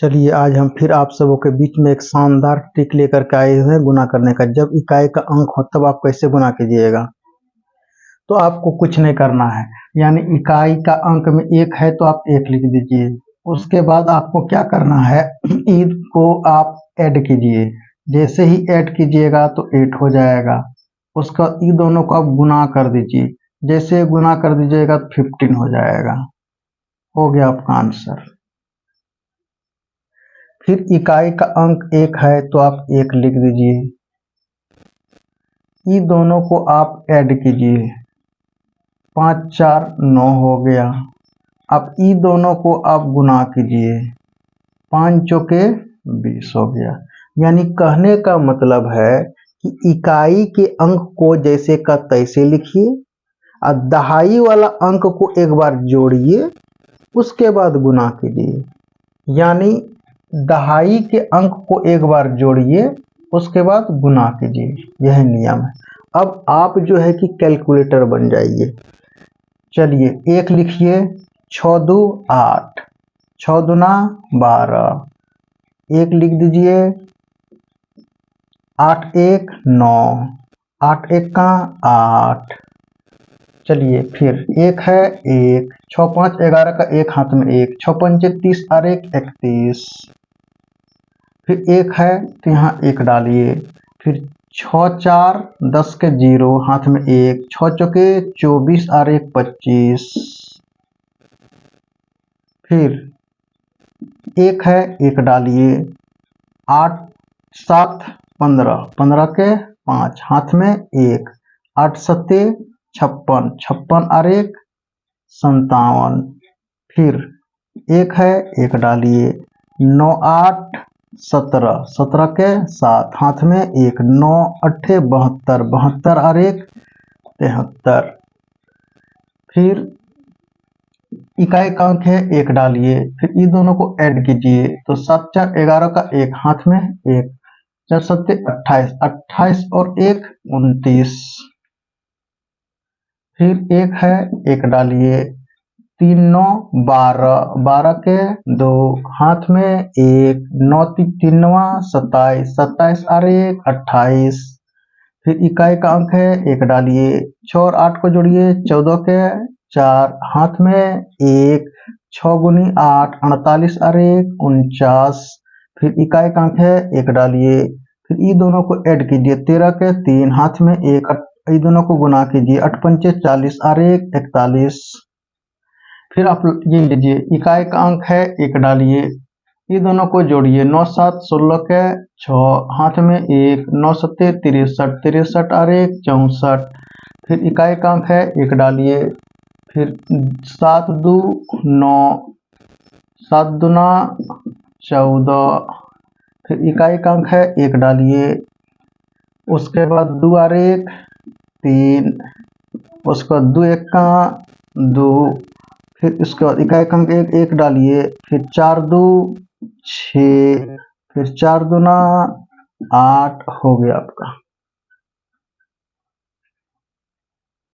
चलिए आज हम फिर आप सबों के बीच में एक शानदार ट्रिक लेकर के आए हुए हैं गुना करने का। जब इकाई का अंक हो तब आप कैसे गुना कीजिएगा। तो आपको कुछ नहीं करना है, यानी इकाई का अंक में 1 है तो आप 1 लिख दीजिए। उसके बाद आपको क्या करना है, ईद को आप ऐड कीजिए। जैसे ही ऐड कीजिएगा तो 8 हो जाएगा। उसका ये दोनों को आप गुना कर दीजिए। जैसे गुना कर दीजिएगा तो 15 हो जाएगा। हो गया आपका आंसर। फिर इकाई का अंक 1 है तो आप 1 लिख दीजिए। ये दोनों को आप ऐड कीजिए। 5 4 9 हो गया। अब ये दोनों को आप गुना कीजिए। 5 चौके 20 हो गया। यानी कहने का मतलब है कि इकाई के अंक को जैसे का तैसे लिखिए और दहाई वाला अंक को एक बार जोड़िए, उसके बाद गुना कीजिए। यानी दहाई के अंक को एक बार जोड़िए, उसके बाद गुना कीजिए। यह नियम है। अब आप जो है कि कैलकुलेटर बन जाइए। चलिए 1 लिखिए। 6 2 8, 6 दूना 12, 1 लिख दीजिए। 8 1 9, 8 1 का 8। चलिए फिर 1 है 1, 6 5 11 का 1 हाथ में 1, 6 5 30 और 1 31। फिर 1 है तो यहाँ 1 डालिए। फिर 6 4 10 के 0 हाथ में 1, 6 चौके 24 और 1 25। फिर 1 है 1 डालिए। 8 7 15, 15 के 5 हाथ में 1, 8 7 56, 56 और 1 57। फिर 1 है 1 डालिए। 9 8 17, 17 के 7 हाथ में 1, 9 8 72, 72 और 1 73। फिर इकाई का अंक है 1 डालिए। फिर ये दोनों को ऐड कीजिए तो 7 4 11 का 1 हाथ में 1, 4 7 28, 28 और 1 29। फिर 1 है 1 डालिए। 3 9 12, 12 के 2 हाथ में 1, 9 3 27, 27 और 1 28। फिर इकाई का अंक है 1 डालिए। 6 और 8 को जोड़िए। 14 के 4 हाथ में 1, 6 गुनी 8 48 और 1 49। फिर इकाई का अंक है 1 डालिए। फिर ये दोनों को ऐड कीजिए। 13 के 3 हाथ में 1, ये दोनों को गुना कीजिए। 8 5 40 और 1 41। फिर आप ये लीजिए, इकाई का अंक है 1 डालिए। ये दोनों को जोड़िए। 9 7 16 के 6 हाथ में 1, 9 7 63, 63 और 1 64। फिर इकाई का अंक है 1 डालिए। फिर 7 2 9, 7 दूना 14। फिर इकाई का अंक है 1 डालिए। उसके बाद 2 और 1 3, उसके बाद 2 1 का 2। फिर इसके बाद इकाई का अंक 1 डालिए। फिर 4 2 6, फिर 4 दूना 8 हो गया आपका।